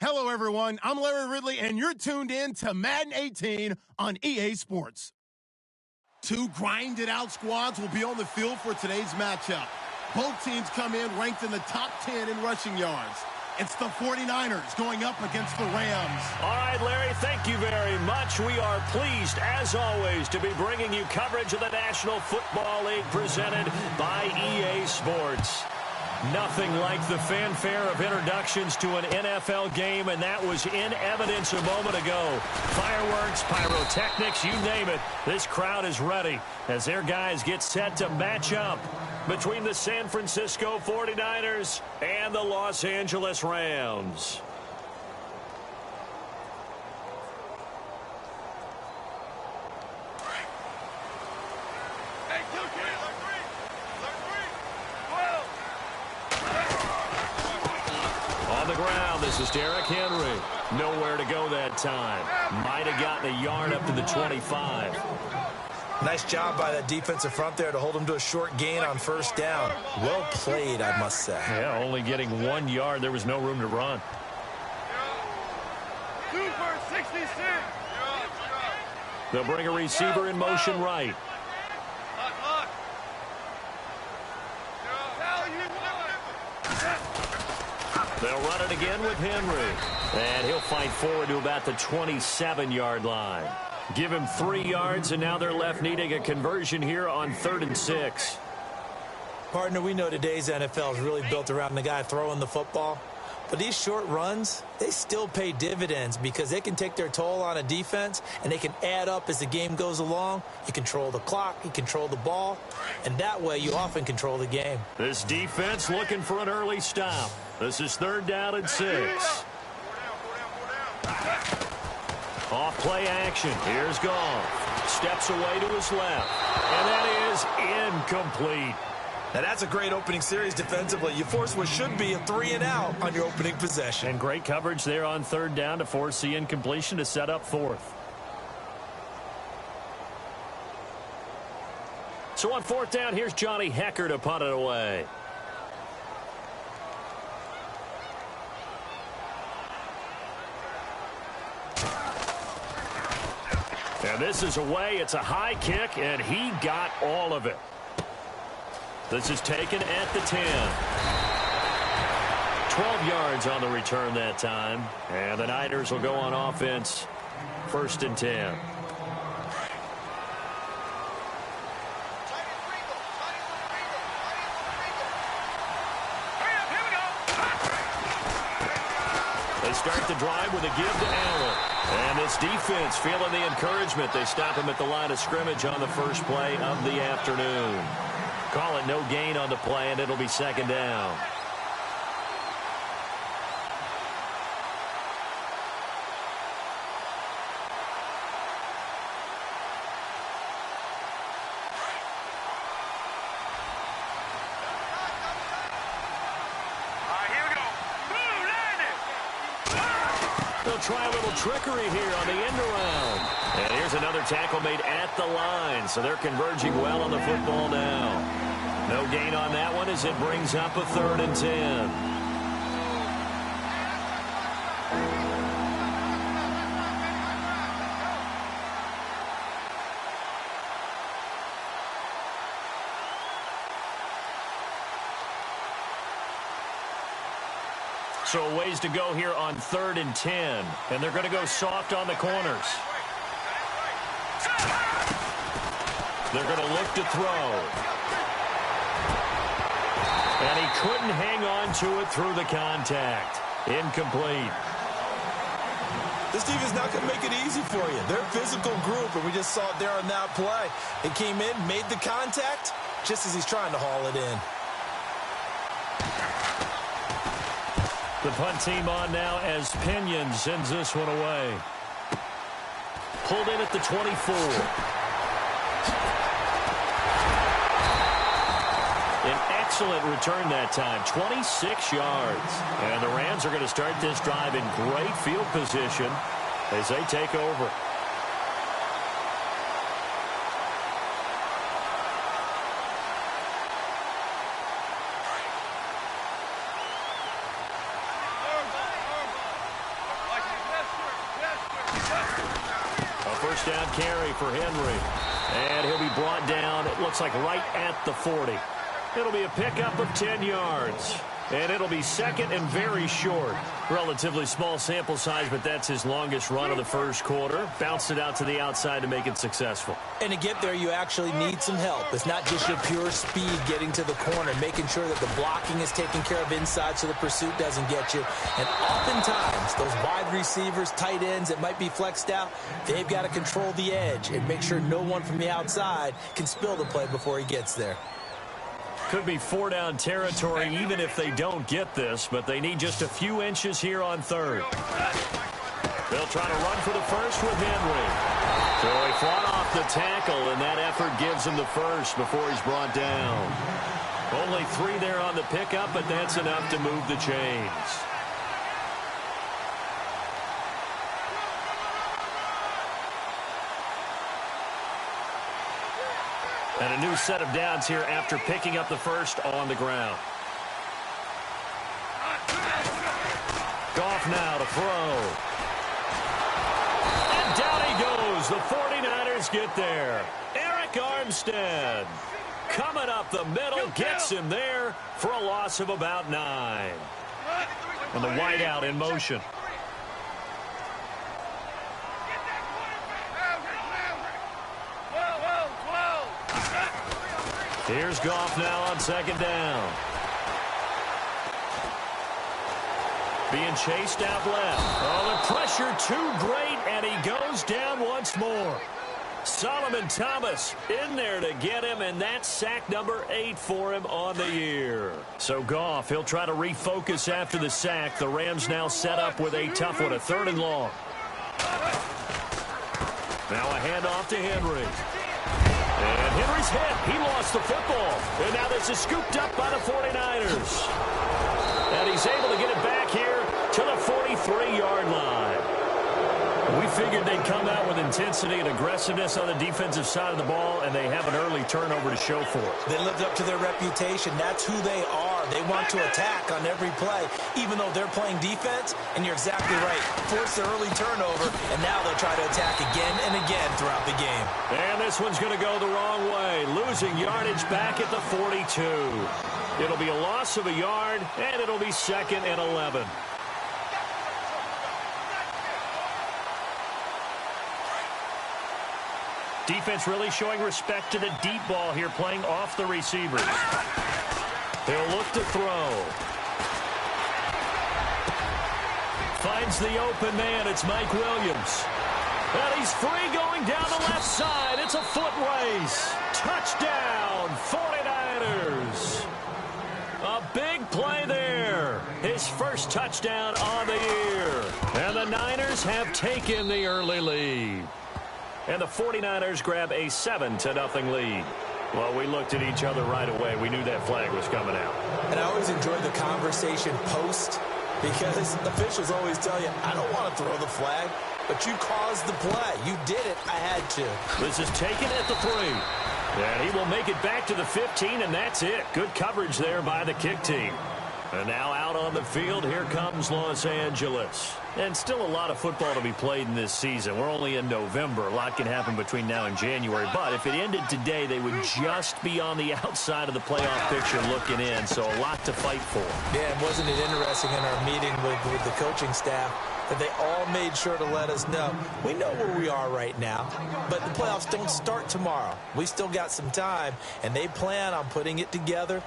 Hello, everyone. I'm Larry Ridley, and you're tuned in to Madden 18 on EA Sports. Two grinded-out squads will be on the field for today's matchup. Both teams come in ranked in the top 10 in rushing yards. It's the 49ers going up against the Rams. All right, Larry, thank you very much. We are pleased, as always, to be bringing you coverage of the National Football League presented by EA Sports. Nothing like the fanfare of introductions to an NFL game, and that was in evidence a moment ago. Fireworks, pyrotechnics, you name it. This crowd is ready as their guys get set to match up between the San Francisco 49ers and the Los Angeles Rams. On the ground, this is Derrick Henry. Nowhere to go that time. Might have gotten a yard up to the 25. Nice job by that defensive front there to hold him to a short gain on first down. Well played, I must say. Yeah, only getting 1 yard. There was no room to run. 2 for 66. They'll bring a receiver in motion right. They'll run it again with Henry. And he'll fight forward to about the 27-yard line. Give him 3 yards, and now they're left needing a conversion here on 3rd and 6. Partner, we know today's NFL is really built around the guy throwing the football. But these short runs, they still pay dividends because they can take their toll on a defense, and they can add up as the game goes along. You control the clock, you control the ball, and that way you often control the game. This defense looking for an early stop. This is 3rd down and 6. Off play action. Here's Goff. Steps away to his left. And that is incomplete. Now that's a great opening series defensively. You force what should be a 3-and-out on your opening possession. And great coverage there on 3rd down to force the incompletion to set up 4th. So on 4th down, here's Johnny Hecker to punt it away. And this is away. It's a high kick, and he got all of it. This is taken at the 10. 12 yards on the return that time. And the Niners will go on offense. 1st and 10. They start the drive with a give to Allen. And this defense feeling the encouragement. They stop him at the line of scrimmage on the first play of the afternoon. Call it no gain on the play, and it'll be 2nd down. They'll try a little trickery here on the end around. And here's another tackle made at the line, so they're converging well on the football now. No gain on that one as it brings up a 3rd and 10. So a ways to go here on 3rd and 10. And they're going to go soft on the corners. They're going to look to throw. And he couldn't hang on to it through the contact. Incomplete. This defense not going to make it easy for you. They're a physical group, and we just saw it there on that play. It came in, made the contact, just as he's trying to haul it in. The punt team on now as Pinion sends this one away. Pulled in at the 24. An excellent return that time, 26 yards. And the Rams are going to start this drive in great field position as they take over. first down carry for Henry. And he'll be brought down, it looks like right at the 40. It'll be a pickup of 10 yards. And it'll be second and very short. Relatively small sample size, but that's his longest run of the first quarter. Bounced it out to the outside to make it successful. And to get there, you actually need some help. It's not just your pure speed getting to the corner, making sure that the blocking is taken care of inside so the pursuit doesn't get you. And oftentimes, those wide receivers, tight ends that might be flexed out, they've got to control the edge and make sure no one from the outside can spill the play before he gets there. Could be 4-down territory even if they don't get this, but they need just a few inches here on third. They'll try to run for the first with Henry. So he fought off the tackle, and that effort gives him the first before he's brought down. Only 3 there on the pickup, but that's enough to move the chains. And a new set of downs here after picking up the first on the ground. Goff now to throw. And down he goes. The 49ers get there. Eric Armstead coming up the middle, gets him there for a loss of about 9. And the wideout in motion. Here's Goff now on second down. Being chased out left. Oh, the pressure too great, and he goes down once more. Solomon Thomas in there to get him, and that's sack number 8 for him on the year. So Goff, he'll try to refocus after the sack. The Rams now set up with a tough one, a 3rd and long. Now a handoff to Henry. And Henry's hit. He lost the football. And now this is scooped up by the 49ers. And he's able to get it back here to the 43-yard line. We figured they'd come out with intensity and aggressiveness on the defensive side of the ball, and they have an early turnover to show for it. They lived up to their reputation. That's who they are. They want to attack on every play, even though they're playing defense. And you're exactly right. Force the early turnover, and now they'll try to attack again and again throughout the game. And this one's going to go the wrong way. Losing yardage back at the 42. It'll be a loss of a yard, and it'll be 2nd and 11. Defense really showing respect to the deep ball here, playing off the receivers. He'll look to throw. Finds the open man. It's Mike Williams. And he's free going down the left side. It's a foot race. Touchdown, 49ers. A big play there. His first touchdown on the year. And the Niners have taken the early lead. And the 49ers grab a 7-0 lead. Well, we looked at each other right away. We knew that flag was coming out. And I always enjoy the conversation post, because officials always tell you, I don't want to throw the flag, but you caused the play. You did it. I had to. This is taken at the 3. And he will make it back to the 15, and that's it. Good coverage there by the kick team. And now out on the field, here comes Los Angeles. And still a lot of football to be played in this season. We're only in November. A lot can happen between now and January. But if it ended today, they would just be on the outside of the playoff picture looking in. So a lot to fight for. Yeah, and wasn't it interesting in our meeting with the coaching staff that they all made sure to let us know, we know where we are right now, but the playoffs don't start tomorrow. We still got some time, and they plan on putting it together,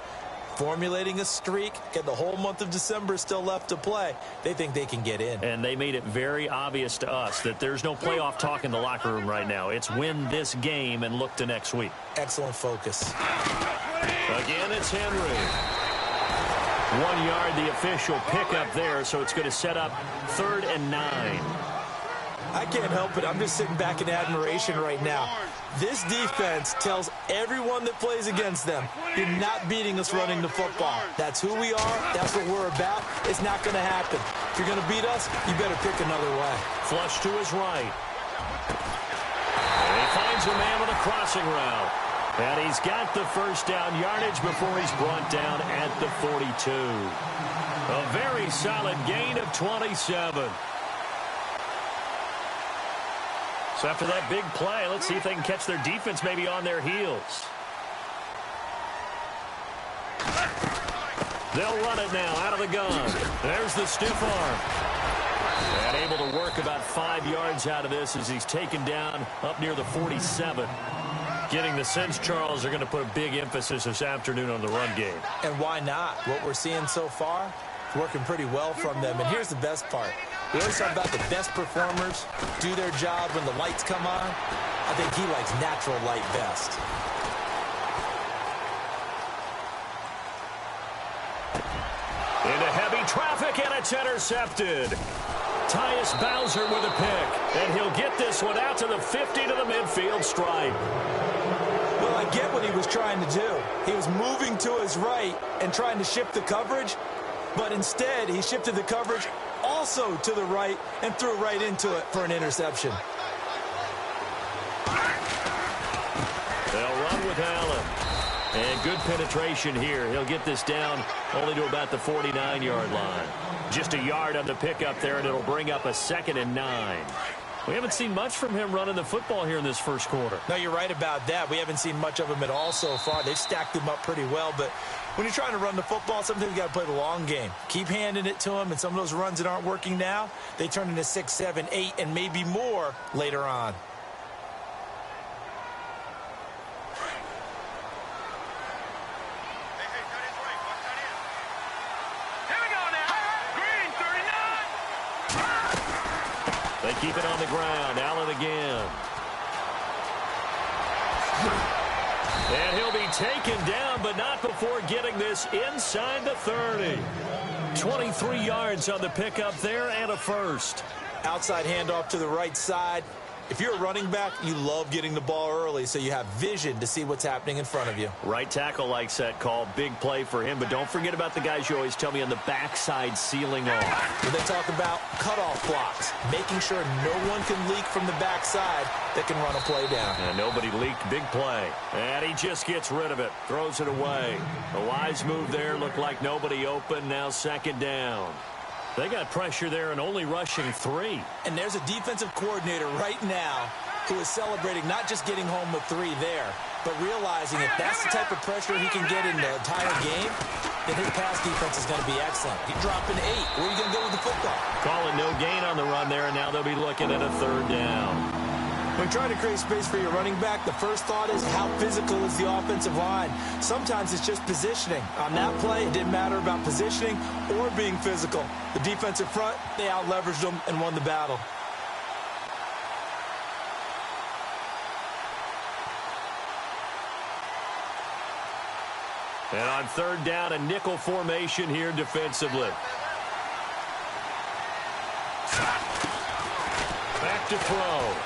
formulating a streak, get the whole month of December still left to play. They think they can get in. And they made it very obvious to us that there's no playoff talk in the locker room right now. It's win this game and look to next week. Excellent focus. Again, it's Henry. 1 yard, the official pickup there, so it's going to set up 3rd and 9. I can't help it. I'm just sitting back in admiration right now. This defense tells everyone that plays against them, you're not beating us running the football. That's who we are. That's what we're about. It's not going to happen. If you're going to beat us, you better pick another way. Flush to his right. And he finds a man with a crossing route. And he's got the first down yardage before he's brought down at the 42. A very solid gain of 27. So after that big play, let's see if they can catch their defense maybe on their heels. They'll run it now out of the gun. There's the stiff arm. And able to work about 5 yards out of this as he's taken down up near the 47. Getting the sense, Charles, are going to put a big emphasis this afternoon on the run game. And why not? What we're seeing so far is working pretty well from them. And here's the best part. We always talk about the best performers do their job when the lights come on. I think he likes natural light best. Into heavy traffic, and it's intercepted. Tyus Bowser with a pick, and he'll get this one out to the 50 to the midfield stripe. Well, I get what he was trying to do. He was moving to his right and trying to shift the coverage, but instead he shifted the coverage also to the right and threw right into it for an interception. They'll run with Allen. And good penetration here. He'll get this down only to about the 49-yard line. Just a yard on the pickup there, and it'll bring up a 2nd and 9. We haven't seen much from him running the football here in this first quarter. No, you're right about that. We haven't seen much of him at all so far. They've stacked him up pretty well, but when you're trying to run the football, sometimes you got to play the long game. Keep handing it to him, and some of those runs that aren't working now, they turn into 6, 7, 8, and maybe more later on. They keep it on the ground. Allen again. And he'll be taken down, but not before getting this inside the 30. 23 yards on the pickup there and a first. Outside handoff to the right side. If you're a running back, you love getting the ball early so you have vision to see what's happening in front of you. Right tackle likes that call. Big play for him, but don't forget about the guys you always tell me on the backside sealing off. When they talk about cutoff blocks, making sure no one can leak from the backside that can run a play down. And nobody leaked. Big play. And he just gets rid of it. Throws it away. A wise move there. Looked like nobody open. Now 2nd down. They got pressure there and only rushing 3. And there's a defensive coordinator right now who is celebrating not just getting home with 3 there, but realizing if that's the type of pressure he can get in the entire game, then his pass defense is going to be excellent. He's dropping 8. Where are you going to go with the football? Calling no gain on the run there, and now they'll be looking at a 3rd down. When you're trying to create space for your running back, the first thought is how physical is the offensive line. Sometimes it's just positioning. On that play, it didn't matter about positioning or being physical. The defensive front, they out-leveraged them and won the battle. And on 3rd down, a nickel formation here defensively. Back to throw.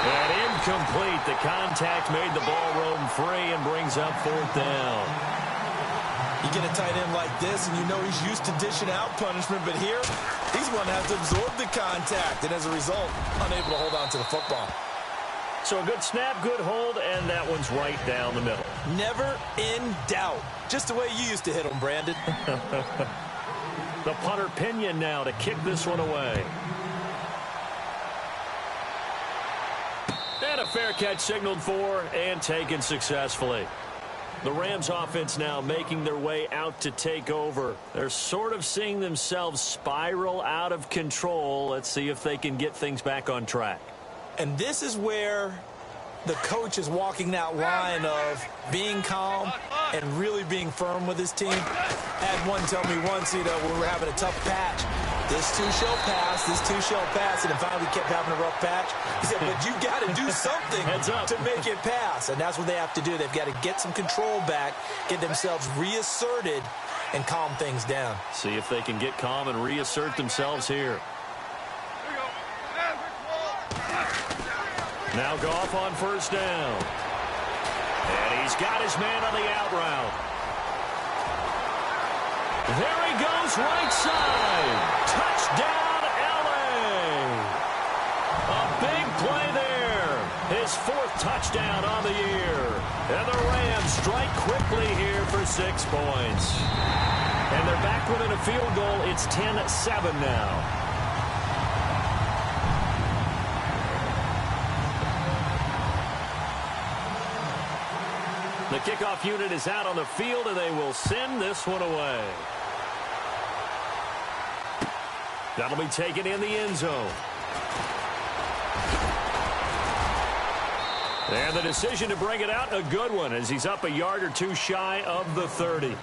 And incomplete. The contact made the ball roam free and brings up 4th down. You get a tight end like this, and you know he's used to dishing out punishment, but here, he's going to have to absorb the contact, and as a result, unable to hold on to the football. So a good snap, good hold, and that one's right down the middle. Never in doubt. Just the way you used to hit him, Brandon. The punter Pinion now to kick this one away. And a fair catch signaled for and taken successfully. The Rams offense now making their way out to take over. They're sort of seeing themselves spiral out of control. Let's see if they can get things back on track. And this is where the coach is walking that line of being calm and really being firm with his team. I had one tell me once, when we were having a tough patch, this too shall pass, this too shall pass, and then finally we kept having a rough patch. He said, but you got to do something to make it pass, and that's what they have to do. They've got to get some control back, get themselves reasserted, and calm things down. See if they can get calm and reassert themselves here. Now Goff on 1st down. And he's got his man on the out route. There he goes, right side. Touchdown, L.A. A big play there. His 4th touchdown on the year. And the Rams strike quickly here for 6 points. And they're back within a field goal. It's 10-7 now. kickoff unit is out on the field, and they will send this one away. That'll be taken in the end zone. And the decision to bring it out, a good one, as he's up a yard or two shy of the 30.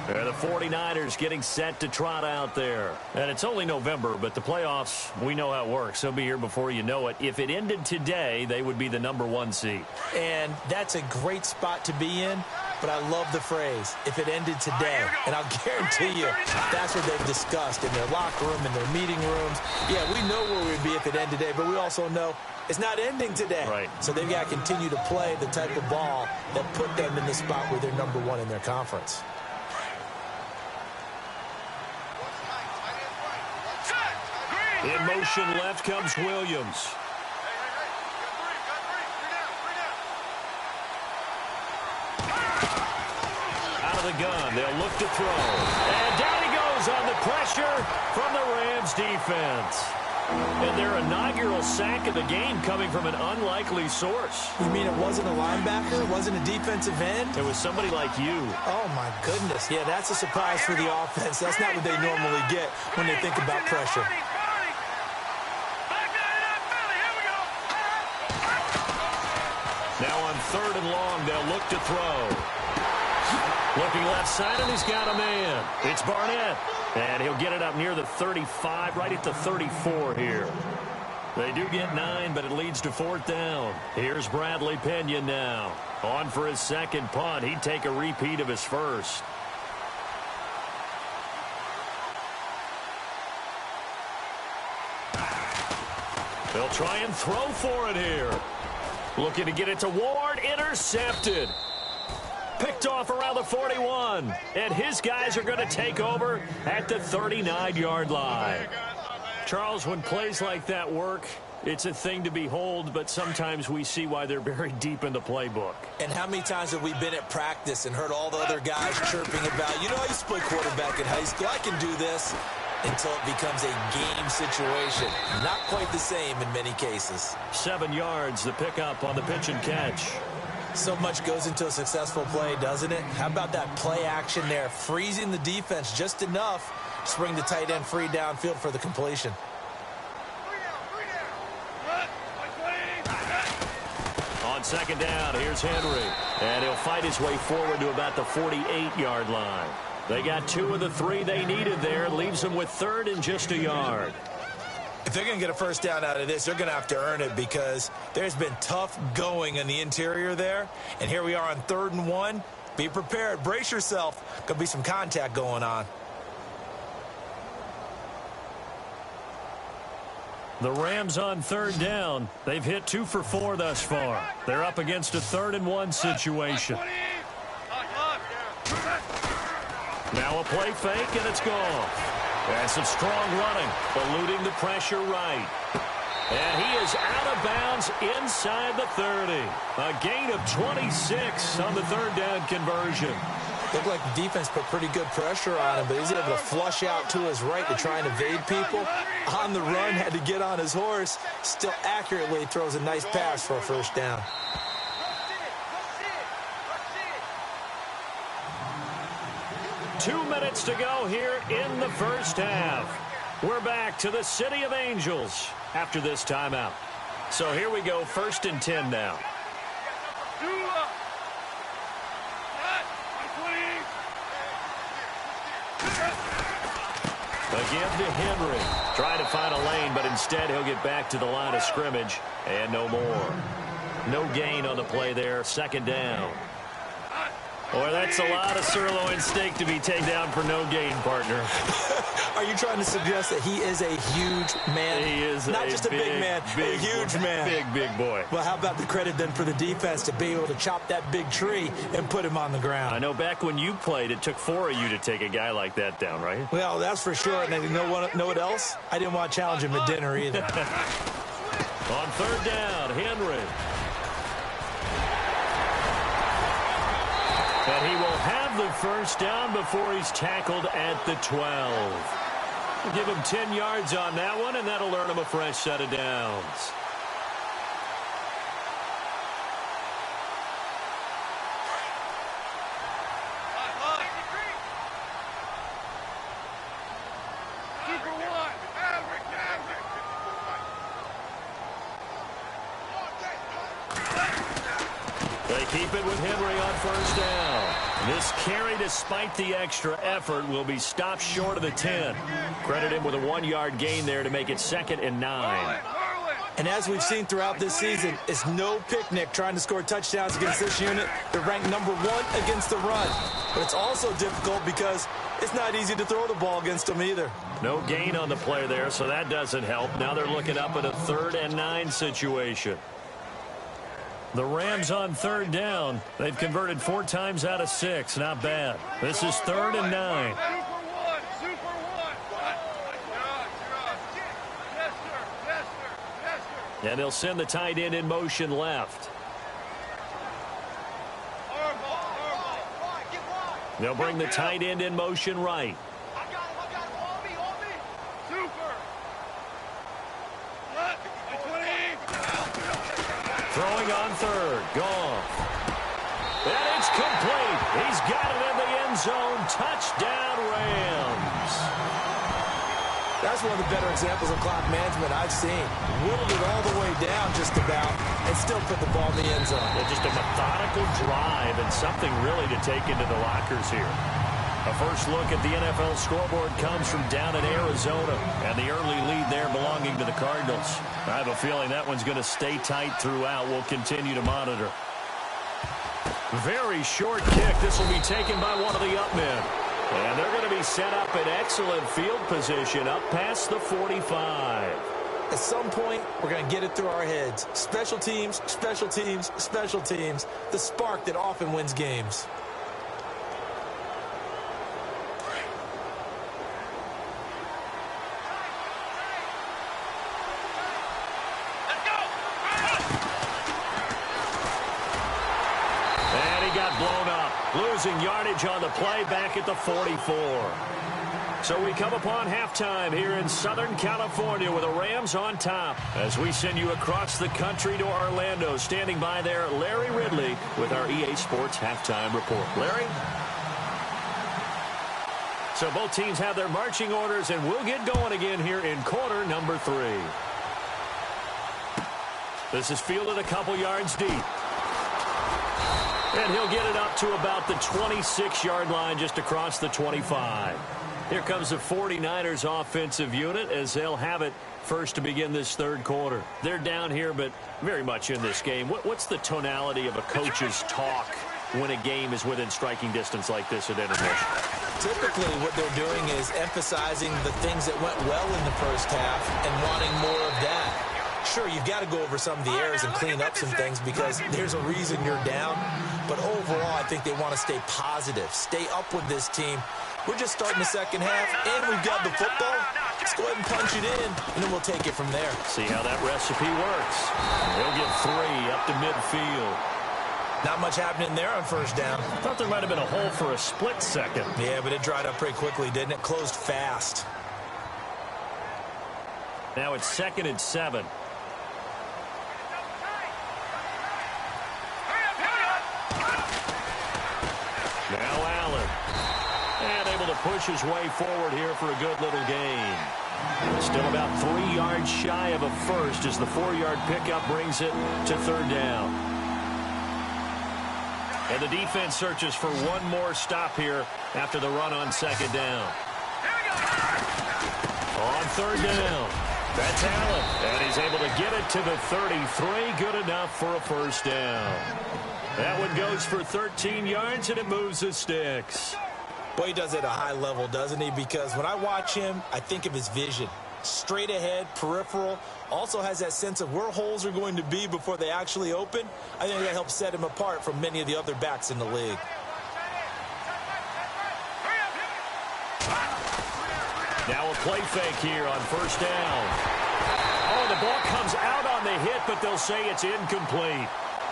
And the 49ers getting set to trot out there. And it's only November, but the playoffs, we know how it works. They'll be here before you know it. If it ended today, they would be the #1 seed. And that's a great spot to be in, but I love the phrase, if it ended today. And I'll guarantee you, that's what they've discussed in their locker room, in their meeting rooms. Yeah, we know where we'd be if it ended today, but we also know it's not ending today. Right. So they've got to continue to play the type of ball that put them in the spot where they're #1 in their conference. In motion left comes Williams. Out of the gun, they'll look to throw. And down he goes on the pressure from the Rams defense. And their inaugural sack of the game coming from an unlikely source. You mean it wasn't a linebacker? It wasn't a defensive end? It was somebody like you. Oh, my goodness. Yeah, that's a surprise for the offense. That's not what they normally get when they think about pressure. Now on 3rd and long, they'll look to throw. Looking left side, and he's got a man. It's Barnett. And he'll get it up near the 35, right at the 34 here. They do get 9, but it leads to 4th down. Here's Bradley Pena now. On for his second punt. He'd take a repeat of his first. They'll try and throw for it here. Looking to get it to Ward. Intercepted. Picked off around the 41. And his guys are going to take over at the 39-yard line. Charles, when plays like that work, it's a thing to behold, but sometimes we see why they're buried deep in the playbook. And how many times have we been at practice and heard all the other guys chirping about, you know, I used to play quarterback in high school, I can do this, until it becomes a game situation. Not quite the same in many cases. 7 yards, the pickup on the pitch and catch. So much goes into a successful play, doesn't it? How about that play action there, freezing the defense just enough to bring the tight end free downfield for the completion. On 2nd down, here's Henry. And he'll fight his way forward to about the 48-yard line. They got 2 of the 3 they needed there. Leaves them with 3rd and just a yard. If they're going to get a first down out of this, they're going to have to earn it because there's been tough going in the interior there. And here we are on 3rd and 1. Be prepared. Brace yourself. Could be some contact going on. The Rams on 3rd down. They've hit 2 for 4 thus far. They're up against a 3rd and 1 situation. Now a play fake, and it's gone. And some strong running, eluding the pressure right. And he is out of bounds inside the 30. A gain of 26 on the 3rd down conversion. Looked like the defense put pretty good pressure on him, but he's able to flush out to his right to try and evade people. On the run, had to get on his horse. Still accurately throws a nice pass for a first down. Two minutes to go here in the first half. We're back to the City of Angels after this timeout. So here we go, 1st and 10 now. Again to Henry. Trying to find a lane, but instead he'll get back to the line of scrimmage. And no more. No gain on the play there. 2nd down. Boy, that's a lot of sirloin steak to be taken down for no gain, partner. Are you trying to suggest that he is a huge man? He is not just a big man, a huge man. Big boy. Well, how about the credit then for the defense to be able to chop that big tree and put him on the ground? I know back when you played, it took 4 of you to take a guy like that down, right? Well, that's for sure. And you know what else? I didn't want to challenge him at dinner either. On 3rd down, Henry. And he will have the first down before he's tackled at the 12. We'll give him 10 yards on that one, and that'll earn him a fresh set of downs. good with Henry on first down. This carry, despite the extra effort, will be stopped short of the 10. Credit him with a 1-yard gain there to make it 2nd and 9. And as we've seen throughout this season, it's no picnic trying to score touchdowns against this unit. They're ranked #1 against the run. But it's also difficult because it's not easy to throw the ball against them either. No gain on the play there, so that doesn't help. Now they're looking up at a 3rd and 9 situation. The Rams on 3rd down. They've converted 4 times out of 6. Not bad. This is 3rd and 9. And they'll send the tight end in motion left. They'll bring the tight end in motion right. Throwing on 3rd. Goff. And it's complete. He's got it in the end zone. Touchdown, Rams. That's one of the better examples of clock management I've seen. Whittled it all the way down just about and still put the ball in the end zone. Yeah, just a methodical drive and something really to take into the lockers here. A first look at the NFL scoreboard comes from down in Arizona, and the early lead there belonging to the Cardinals. I have a feeling that one's going to stay tight throughout. We'll continue to monitor. Very short kick. This will be taken by one of the up men. And they're going to be set up in excellent field position up past the 45. At some point, we're going to get it through our heads. Special teams, special teams, special teams. The spark that often wins games. Blown up, losing yardage on the play back at the 44. So we come upon halftime here in Southern California with the Rams on top as we send you across the country to Orlando. Standing by there, Larry Ridley with our EA Sports halftime report. Larry? So both teams have their marching orders, and we'll get going again here in quarter number 3. This is fielded a couple yards deep. And he'll get it up to about the 26-yard line just across the 25. Here comes the 49ers offensive unit as they'll have it first to begin this 3rd quarter. They're down here, but very much in this game. What's the tonality of a coach's talk when a game is within striking distance like this at intermission? Typically, what they're doing is emphasizing the things that went well in the first half and wanting more of that. Sure, you've got to go over some of the errors and clean up some things because there's a reason you're down. But overall, I think they want to stay positive, stay up with this team. We're just starting the second half, and we've got the football. Let's go ahead and punch it in, and then we'll take it from there. See how that recipe works. They'll get 3 up to midfield. Not much happening there on first down. Thought there might have been a hole for a split second. Yeah, but it dried up pretty quickly, didn't it? Closed fast. Now it's 2nd and 7. Now Allen. And able to push his way forward here for a good little gain. Still about 3 yards shy of a first as the 4-yard pickup brings it to 3rd down. And the defense searches for one more stop here after the run on 2nd down. On 3rd down. That's Allen. And he's able to get it to the 33. Good enough for a first down. That one goes for 13 yards, and it moves the sticks. Boy, he does it at a high level, doesn't he? Because when I watch him, I think of his vision. Straight ahead, peripheral. Also has that sense of where holes are going to be before they actually open. I think that helps set him apart from many of the other backs in the league. Now a play fake here on first down. Oh, the ball comes out on the hit, but they'll say it's incomplete.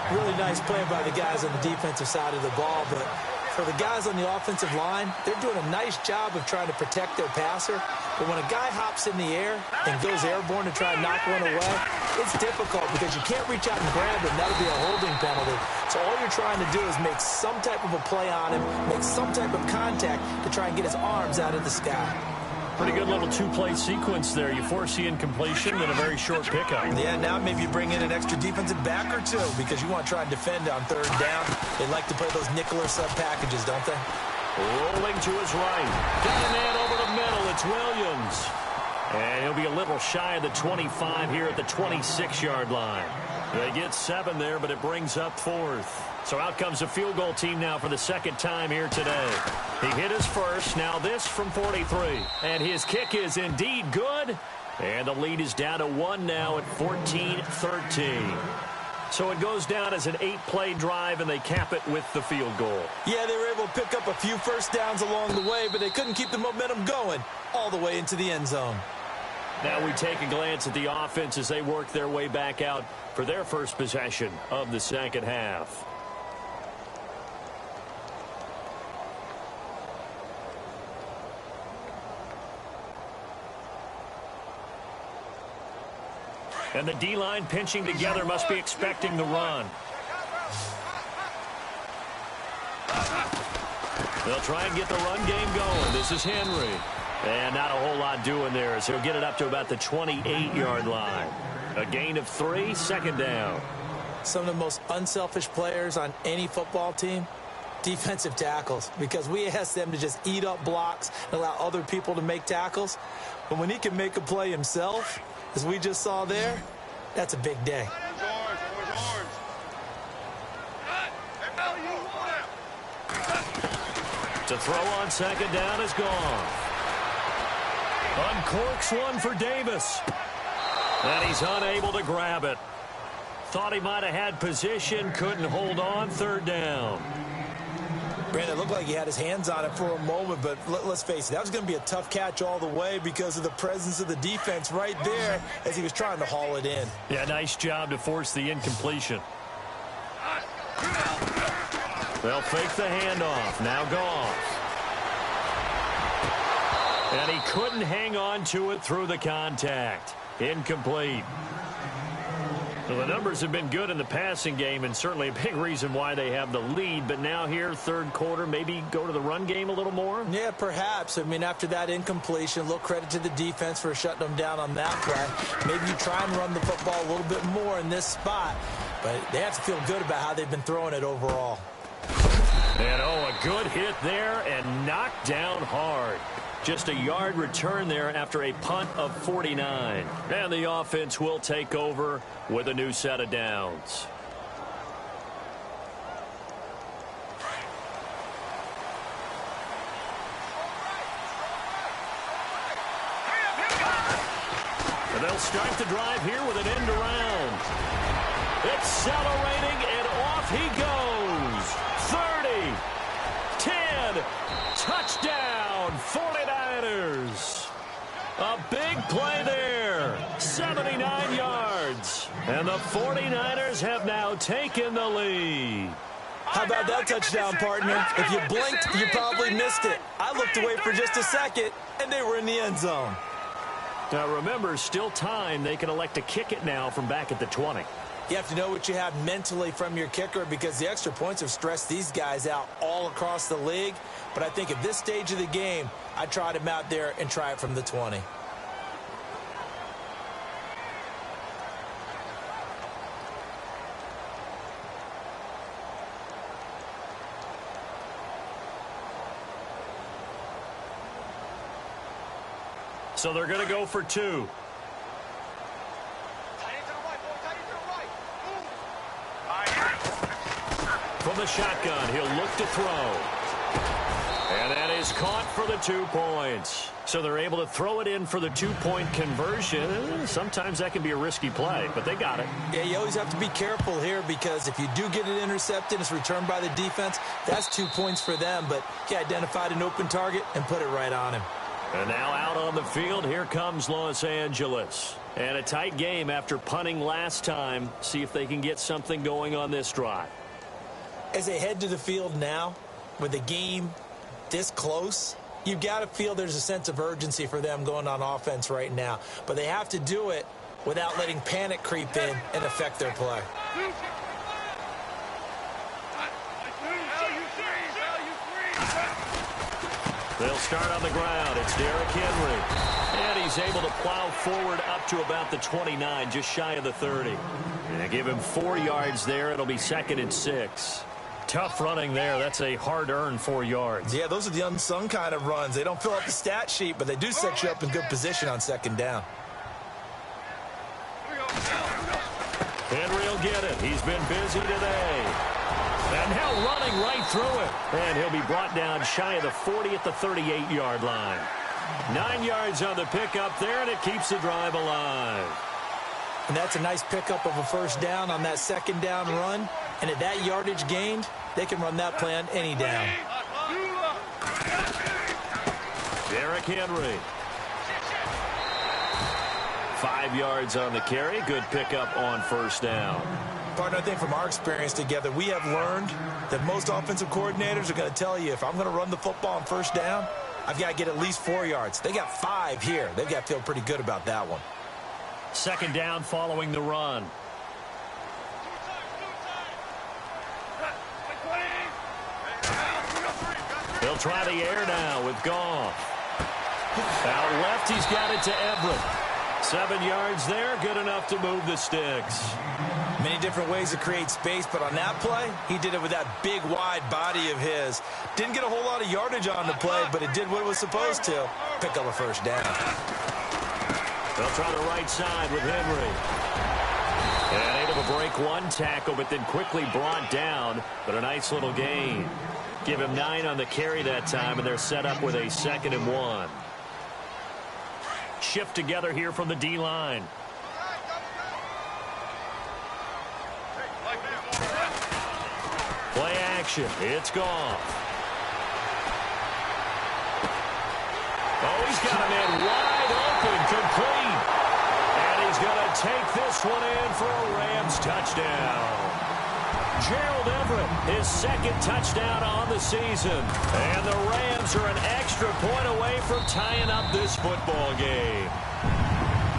Really nice play by the guys on the defensive side of the ball, but for the guys on the offensive line, they're doing a nice job of trying to protect their passer. But when a guy hops in the air and goes airborne to try and knock one away, it's difficult because you can't reach out and grab it, and that'll be a holding penalty. So all you're trying to do is make some type of a play on him, make some type of contact to try and get his arms out of the sky. Pretty good little two-play sequence there. You force the incompletion, then a very short pickup. Yeah, now maybe you bring in an extra defensive back or two because you want to try and defend on third down. They like to play those nickel or sub packages, don't they? Rolling to his right. Got a man over the middle. It's Williams. And he'll be a little shy of the 25 here at the 26-yard line. They get 7 there, but it brings up 4th. So out comes the field goal team now for the second time here today. He hit his first. Now this from 43. And his kick is indeed good. And the lead is down to 1 now at 14-13. So it goes down as an 8-play drive, and they cap it with the field goal. Yeah, they were able to pick up a few first downs along the way, but they couldn't keep the momentum going all the way into the end zone. Now we take a glance at the offense as they work their way back out for their first possession of the second half. And the D-line pinching together must be expecting the run. They'll try and get the run game going. This is Henry. And not a whole lot doing there as he'll get it up to about the 28-yard line. A gain of 3, second down. Some of the most unselfish players on any football team, defensive tackles, because we ask them to just eat up blocks and allow other people to make tackles. But when he can make a play himself, as we just saw there, that's a big day. To throw on second down is gone. Uncorks one for Davis. And he's unable to grab it. Thought he might have had position, couldn't hold on, third down. Brandon, it looked like he had his hands on it for a moment, but let's face it, that was going to be a tough catch all the way because of the presence of the defense right there as he was trying to haul it in. Yeah, nice job to force the incompletion. They'll fake the handoff. Now Goff. And he couldn't hang on to it through the contact. Incomplete. Well, the numbers have been good in the passing game and certainly a big reason why they have the lead. But now here, third quarter, maybe go to the run game a little more? Yeah, perhaps. I mean, after that incompletion, a little credit to the defense for shutting them down on that play. Maybe you try and run the football a little bit more in this spot. But they have to feel good about how they've been throwing it overall. And, a good hit there and knocked down hard. Just a yard return there after a punt of 49. And the offense will take over with a new set of downs. And they'll start the drive here with an end around. Accelerating, and off he goes. 30, 10, touchdown, 49ers. A big play there, 79 yards. And the 49ers have now taken the lead. How about that touchdown, partner? If you blinked, you probably missed it. I looked away for just a second, and they were in the end zone. Now remember, still time. They can elect to kick it now from back at the 20. You have to know what you have mentally from your kicker because the extra points have stressed these guys out all across the league. But I think at this stage of the game, I'd trot him out there and try it from the 20. So they're going to go for 2. From the shotgun, he'll look to throw. And that is caught for the 2 points. So they're able to throw it in for the 2-point conversion. Sometimes that can be a risky play, but they got it. Yeah, you always have to be careful here because if you do get it intercepted, it's returned by the defense. That's 2 points for them, but he identified an open target and put it right on him. And now out on the field, here comes Los Angeles. And a tight game after punting last time. See if they can get something going on this drive. As they head to the field now, with the game this close, you've got to feel there's a sense of urgency for them going on offense right now. But they have to do it without letting panic creep in and affect their play. They'll start on the ground. It's Derrick Henry. And he's able to plow forward up to about the 29, just shy of the 30. And give him 4 yards there. It'll be 2nd and 6. Tough running there. That's a hard-earned 4 yards. Yeah, those are the unsung kind of runs. They don't fill out the stat sheet, but they do set you up in good position on 2nd down. Henry will get it. He's been busy today. And now running right through it. And he'll be brought down shy of the 40 at the 38-yard line. 9 yards on the pickup there, and it keeps the drive alive. And that's a nice pickup of a 1st down on that 2nd down run. And at that yardage gained, they can run that play on any down. Derrick Henry. 5 yards on the carry. Good pickup on 1st down. Partner, I think from our experience together, we have learned that most offensive coordinators are going to tell you, if I'm going to run the football on 1st down, I've got to get at least 4 yards. They got 5 here. They've got to feel pretty good about that one. 2nd down following the run. They'll try the air now with Goff. Out left, he's got it to Everett. 7 yards there, good enough to move the sticks. Many different ways to create space, but on that play, he did it with that big, wide body of his. Didn't get a whole lot of yardage on the play, but it did what it was supposed to. Pick up a 1st down. They'll try the right side with Henry. And able to break 1 tackle, but then quickly brought down, but a nice little gain. Give him 9 on the carry that time, and they're set up with a 2nd and 1. Shift together here from the D-line. Play action. It's Goff. Oh, he's got a man wide open, complete. And he's going to take this one in for a Rams touchdown. Gerald Everett, his 2nd touchdown on the season. And the Rams are an extra point away from tying up this football game.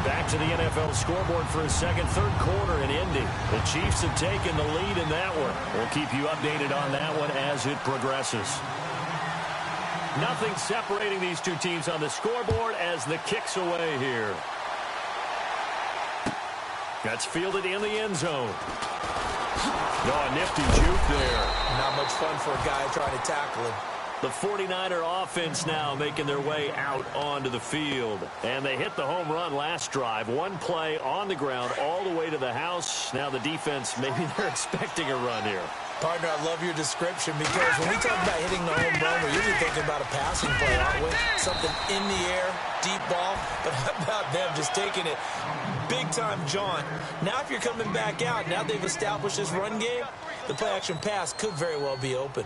Back to the NFL scoreboard for a 2nd, 3rd quarter in Indy. The Chiefs have taken the lead in that one. We'll keep you updated on that one as it progresses. Nothing separating these two teams on the scoreboard as the kick's away here. That's fielded in the end zone. Oh, a nifty juke there. Not much fun for a guy trying to tackle him. The 49er offense now making their way out onto the field. And they hit the home run last drive. 1 play on the ground all the way to the house. Now the defense, maybe they're expecting a run here. Partner, I love your description because when we talk about hitting the home run, we're usually thinking about a passing play, aren't we? Something in the air, deep ball. But how about them just taking it big-time jaunt? Now if you're coming back out, now they've established this run game, the play-action pass could very well be open.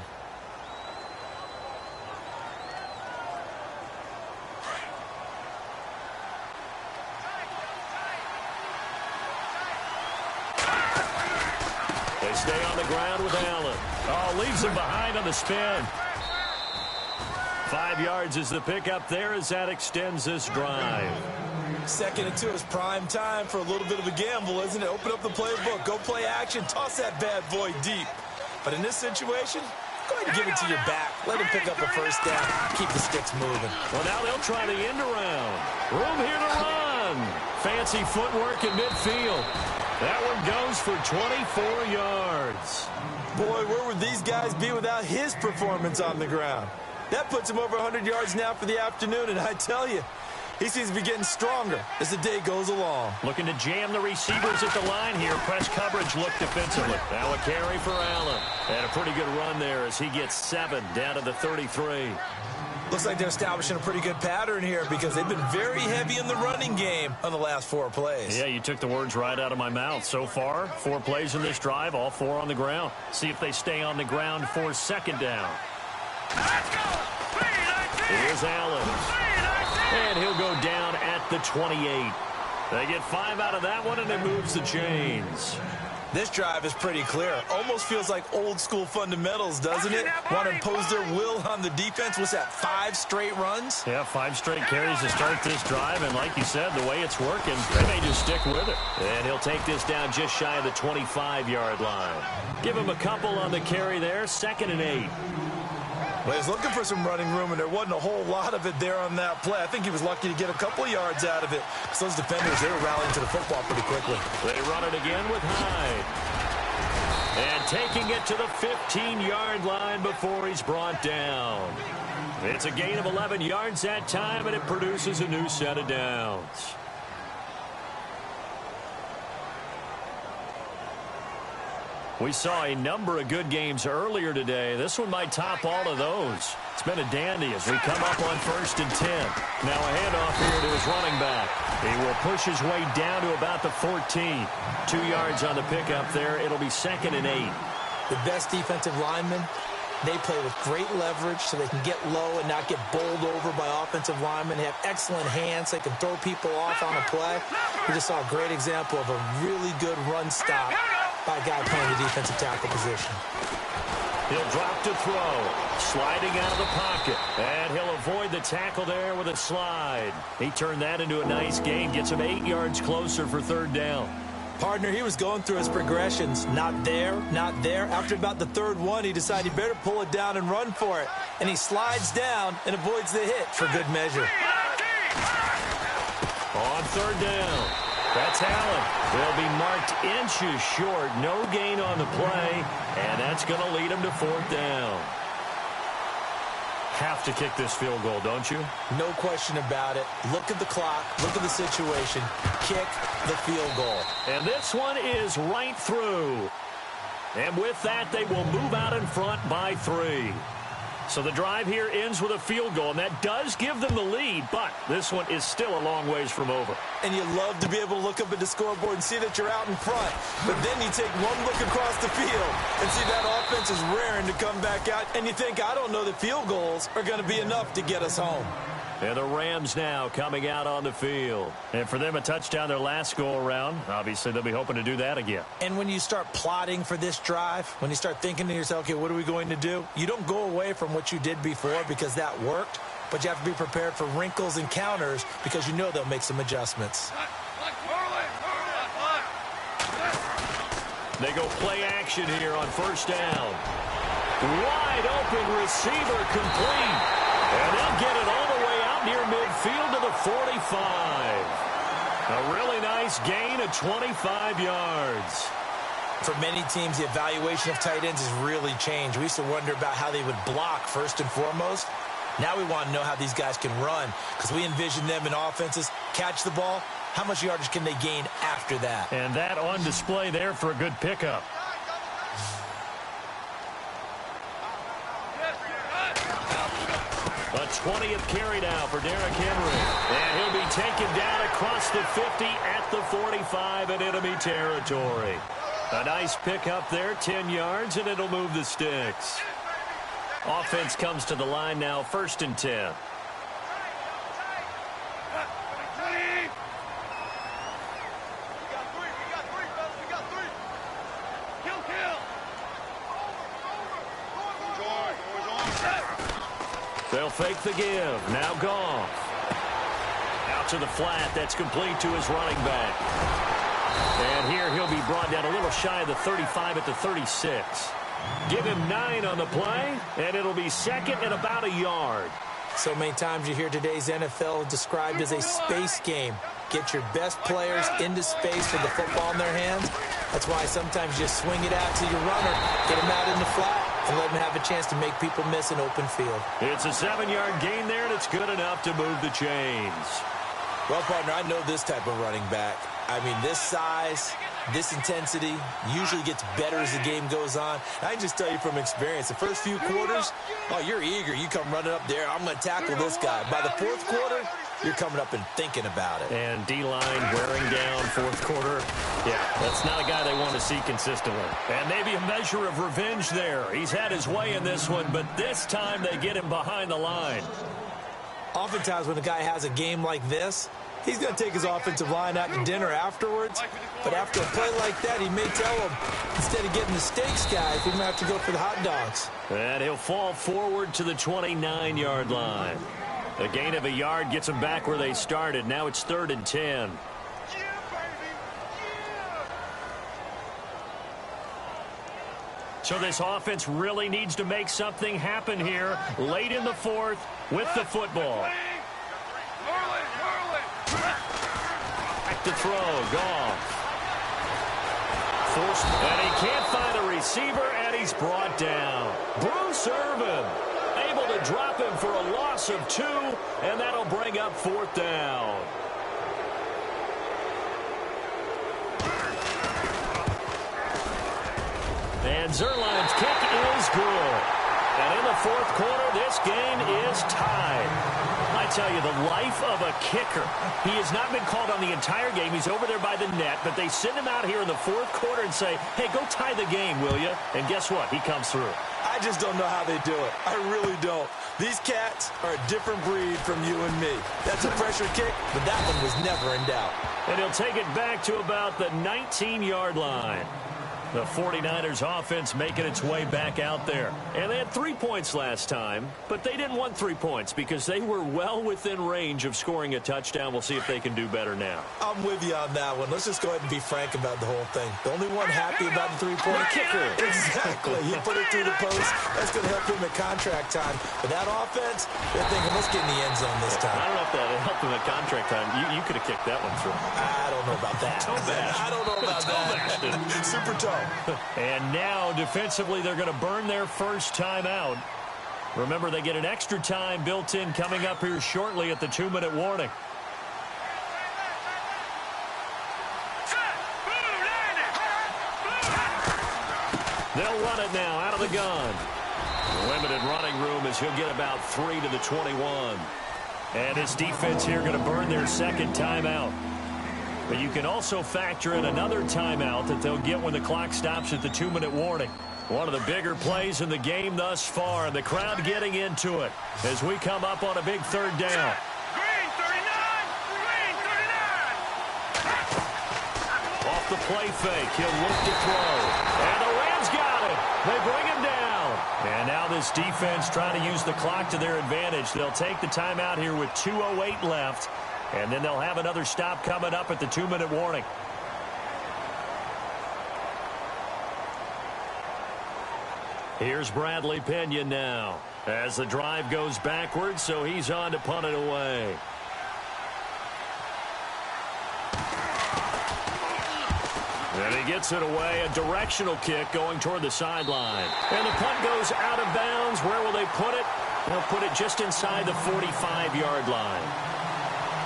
They stay on the ground with Allen. Oh, leaves him behind on the spin. 5 yards is the pickup there as that extends this drive. 2nd and 2 is prime time for a little bit of a gamble, isn't it? Open up the playbook, go play action, toss that bad boy deep. But in this situation, go ahead and give it to your back. Let him pick up a 1st down. Keep the sticks moving. Well, now they'll try the end around. Room here to run. Fancy footwork in midfield. That one goes for 24 yards. Boy, where would these guys be without his performance on the ground? That puts him over 100 yards now for the afternoon, and I tell you, he seems to be getting stronger as the day goes along. Looking to jam the receivers at the line here. Press coverage look defensively. Now a carry for Allen. And a pretty good run there as he gets 7 down to the 33. Looks like they're establishing a pretty good pattern here because they've been very heavy in the running game on the last 4 plays. Yeah, you took the words right out of my mouth. So far, 4 plays in this drive, all 4 on the ground. See if they stay on the ground for 2nd down. Here's Allen. And he'll go down at the 28. They get 5 out of that one, and it moves the chains. This drive is pretty clear. Almost feels like old school fundamentals, doesn't it? Want to impose their will on the defense. What's that, 5 straight runs? Yeah, 5 straight carries to start this drive. And like you said, the way it's working, they may just stick with it. And he'll take this down just shy of the 25-yard line. Give him a couple on the carry there. 2nd and 8. Well, he was looking for some running room, and there wasn't a whole lot of it there on that play. I think he was lucky to get a couple of yards out of it, because those defenders, they were rallying to the football pretty quickly. They run it again with Hyde. And taking it to the 15-yard line before he's brought down. It's a gain of 11 yards that time, and it produces a new set of downs. We saw a number of good games earlier today. This one might top all of those. It's been a dandy as we come up on 1st and 10. Now a handoff here to his running back. He will push his way down to about the 14. 2 yards on the pickup there. It'll be 2nd and 8. The best defensive linemen, they play with great leverage so they can get low and not get bowled over by offensive linemen. They have excellent hands. They can throw people off on a play. We just saw a great example of a really good run stop by a guy playing the defensive tackle position. He'll drop to throw. Sliding out of the pocket. And he'll avoid the tackle there with a slide. He turned that into a nice gain. Gets him 8 yards closer for 3rd down. Partner, he was going through his progressions. Not there, not there. After about the 3rd one, he decided he better pull it down and run for it. And he slides down and avoids the hit for good measure. On 3rd down. That's Allen. They'll be marked inches short. No gain on the play. And that's going to lead him to 4th down. Have to kick this field goal, don't you? No question about it. Look at the clock. Look at the situation. Kick the field goal. And this one is right through. And with that, they will move out in front by 3. So the drive here ends with a field goal, and that does give them the lead, but this one is still a long ways from over. And you love to be able to look up at the scoreboard and see that you're out in front. But then you take one look across the field and see that offense is raring to come back out, and you think, I don't know that field goals are going to be enough to get us home. And the Rams now coming out on the field. And for them, a touchdown their last go-around. Obviously, they'll be hoping to do that again. And when you start plotting for this drive, when you start thinking to yourself, okay, what are we going to do? You don't go away from what you did before because that worked, but you have to be prepared for wrinkles and counters because you know they'll make some adjustments. They go play action here on 1st down. Wide open receiver complete. And they'll get it all the way out near midfield to the 45. A really nice gain of 25 yards. For many teams, the evaluation of tight ends has really changed. We used to wonder about how they would block first and foremost. Now we want to know how these guys can run because we envision them in offenses, catch the ball. How much yardage can they gain after that? And that on display there for a good pickup. A 20th carry now for Derrick Henry. And he'll be taken down across the 50 at the 45 in enemy territory. A nice pickup there, 10 yards, and it'll move the sticks. Offense comes to the line now, 1st and 10. They'll fake the give. Now Goff. Out to the flat. That's complete to his running back. And here he'll be brought down a little shy of the 35 at the 36. Give him 9 on the play, and it'll be 2nd and about a yard. So many times you hear today's NFL described as a space game. Get your best players into space with the football in their hands. That's why sometimes you swing it out to your runner, get him out in the flat, and let him have a chance to make people miss an open field. It's a 7-yard gain there, and it's good enough to move the chains. Well, partner, I know this type of running back. I mean, this size, this intensity usually gets better as the game goes on. I can just tell you from experience, the first few quarters, oh, you're eager. You come running up there, I'm going to tackle this guy. By the 4th quarter, you're coming up and thinking about it. And D-line wearing down 4th quarter. Yeah, that's not a guy they want to see consistently. And maybe a measure of revenge there. He's had his way in this one, but this time they get him behind the line. Oftentimes when a guy has a game like this, he's going to take his offensive line out to dinner afterwards. But after a play like that, he may tell him, instead of getting the steaks, guys, we're going to have to go for the hot dogs. And he'll fall forward to the 29-yard line. A gain of a yard gets them back where they started. Now it's 3rd and 10. So this offense really needs to make something happen here late in the fourth with the football. Back to throw, Goff. Forced, and he can't find a receiver, and he's brought down. Bruce Irvin able to drop him for a loss of 2, and that'll bring up 4th down. And Zerline's kick is good. And in the fourth quarter, this game is tied. I tell you, the life of a kicker. He has not been called on the entire game. He's over there by the net, but they send him out here in the fourth quarter and say, hey, go tie the game, will you? And guess what? He comes through. I just don't know how they do it. I really don't. These cats are a different breed from you and me. That's a pressure kick, but that one was never in doubt. And he'll take it back to about the 19-yard line. The 49ers offense making its way back out there. And they had 3 points last time, but they didn't want 3 points because they were well within range of scoring a touchdown. We'll see if they can do better now. I'm with you on that one. Let's just go ahead and be frank about the whole thing. The only one happy about the three-point kicker. Exactly. He put it through the post. That's going to help him at contract time. But that offense, they're thinking, let's get in the end zone this time. I don't know if that helped him at contract time. You could have kicked that one through. I don't know about that. I don't know about that. Super toe. And now, defensively, they're going to burn their first timeout. Remember, they get an extra time built in coming up here shortly at the 2-minute warning. They'll run it now out of the gun. Limited running room as he'll get about 3 to the 21. And this defense here going to burn their second timeout. But you can also factor in another timeout that they'll get when the clock stops at the 2-minute warning. One of the bigger plays in the game thus far, and the crowd getting into it as we come up on a big third down. Green 39! Green 39! Off the play fake, he'll look to throw. And the Rams got it. They bring him down. And now this defense trying to use the clock to their advantage. They'll take the timeout here with 2:08 left. And then they'll have another stop coming up at the 2-minute warning. Here's Bradley Pena now as the drive goes backwards, so he's on to punt it away. And he gets it away, a directional kick going toward the sideline. And the punt goes out of bounds. Where will they put it? They'll put it just inside the 45-yard line.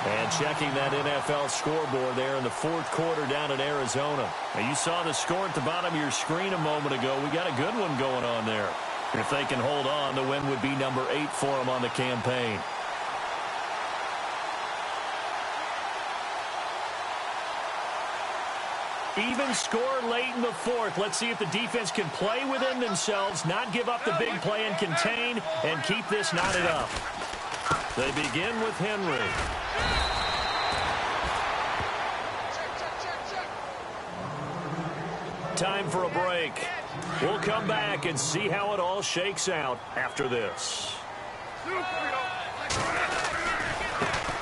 And checking that NFL scoreboard there in the fourth quarter down in Arizona. Now you saw the score at the bottom of your screen a moment ago. We got a good one going on there. If they can hold on, the win would be number 8 for them on the campaign. Even score late in the fourth. Let's see if the defense can play within themselves, not give up the big play and contain, and keep this knotted up. They begin with Henry. Time for a break. We'll come back and see how it all shakes out after this.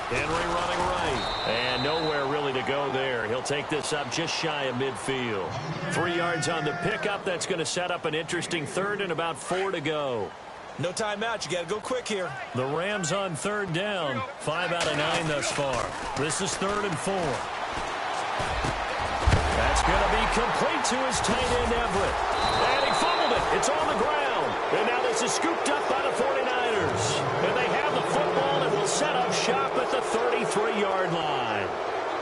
Henry running right. And nowhere really to go there. He'll take this up just shy of midfield. 3 yards on the pickup. That's going to set up an interesting third and about 4 to go. No timeout. You got to go quick here. The Rams on third down. 5 out of 9 thus far. This is 3rd and 4. That's going to be complete to his tight end, Everett. And he fumbled it. It's on the ground. And now this is scooped up by the 49ers. And they have the football and will set up shop at the 33-yard line.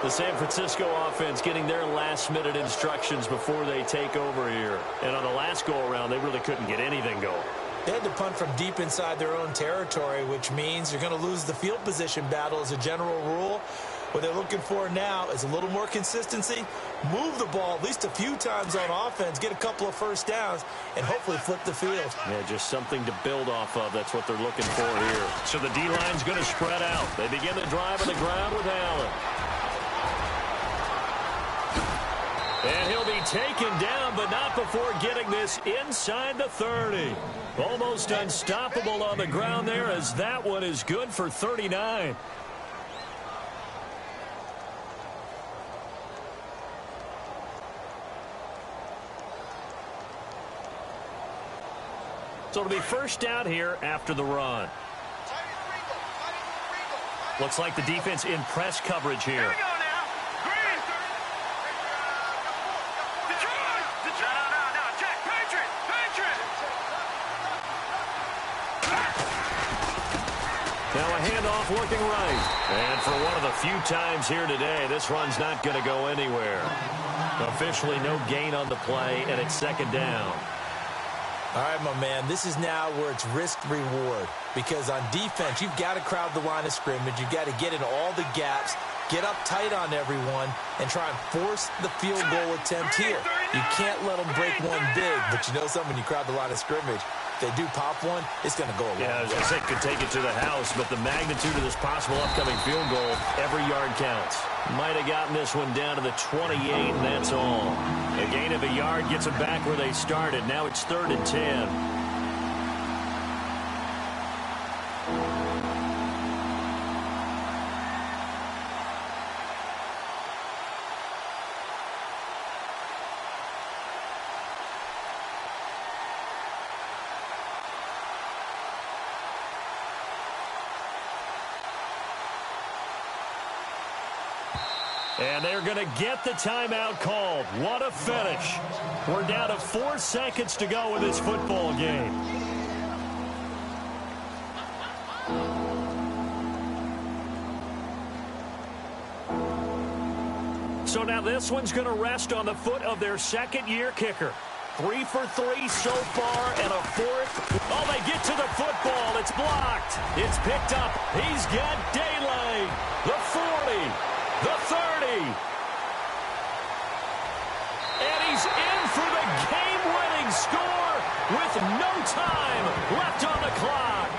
The San Francisco offense getting their last-minute instructions before they take over here. And on the last go-around, they really couldn't get anything going. They had to punt from deep inside their own territory, which means you're going to lose the field position battle as a general rule. What they're looking for now is a little more consistency, move the ball at least a few times on offense, get a couple of first downs, and hopefully flip the field. Yeah, just something to build off of. That's what they're looking for here. So the D-line's going to spread out. They begin the drive on the ground with Allen. And he'll be taken down, but not before getting this inside the 30. Almost unstoppable on the ground there, as that one is good for 39. So it'll be first down here after the run. Looks like the defense in press coverage here. Here we go now. Green. Detroit. No. Jack, Patriot. Now a handoff looking right. And for one of the few times here today, this run's not going to go anywhere. Officially no gain on the play, and it's second down. All right, my man, this is now where it's risk-reward. Because on defense, you've got to crowd the line of scrimmage. You've got to get in all the gaps, get up tight on everyone, and try and force the field goal attempt here. You can't let them break one big, but you know something, when you crowd the line of scrimmage, if they do pop one, it's going to go a long way. Yeah, I was going to say could take it to the house, but the magnitude of this possible upcoming field goal, every yard counts. Might have gotten this one down to the 28, and that's all. A gain of a yard gets them back where they started. Now it's 3rd and 10. And they're going to get the timeout called. What a finish. We're down to 4 seconds to go in this football game. So now this one's going to rest on the foot of their second-year kicker. 3 for 3 so far, and a 4th. Oh, they get to the football. It's blocked. It's picked up. He's got daylight. The 40. The 30. And he's in for the game-winning score with no time left on the clock.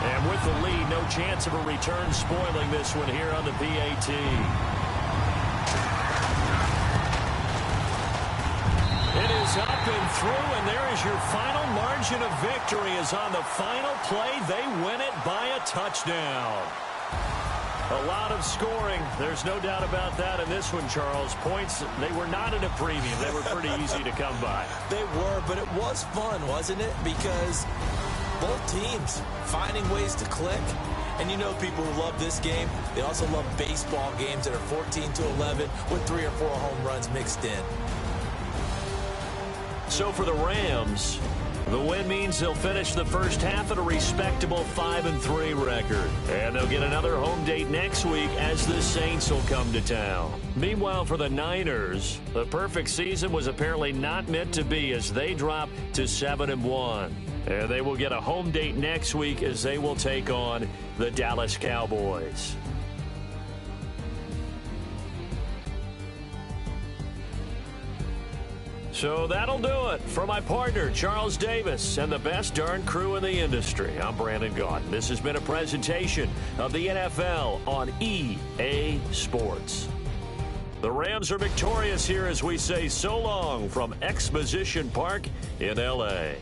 And with the lead, no chance of a return spoiling this one here on the PAT. It is up and through, and there is your final margin of victory. Is on the final play. They win it by a touchdown. A lot of scoring. There's no doubt about that in this one, Charles. Points, they were not at a premium. They were pretty easy to come by. They were, but it was fun, wasn't it? Because both teams finding ways to click. And you know people who love this game, they also love baseball games that are 14-11 with 3 or 4 home runs mixed in. So for the Rams, the win means they'll finish the first half at a respectable 5-3 record. And they'll get another home date next week as the Saints will come to town. Meanwhile, for the Niners, the perfect season was apparently not meant to be as they drop to 7-1. And they will get a home date next week as they will take on the Dallas Cowboys. So that'll do it. For my partner, Charles Davis, and the best darn crew in the industry, I'm Brandon Gaudin. This has been a presentation of the NFL on EA Sports. The Rams are victorious here as we say so long from Exposition Park in L.A.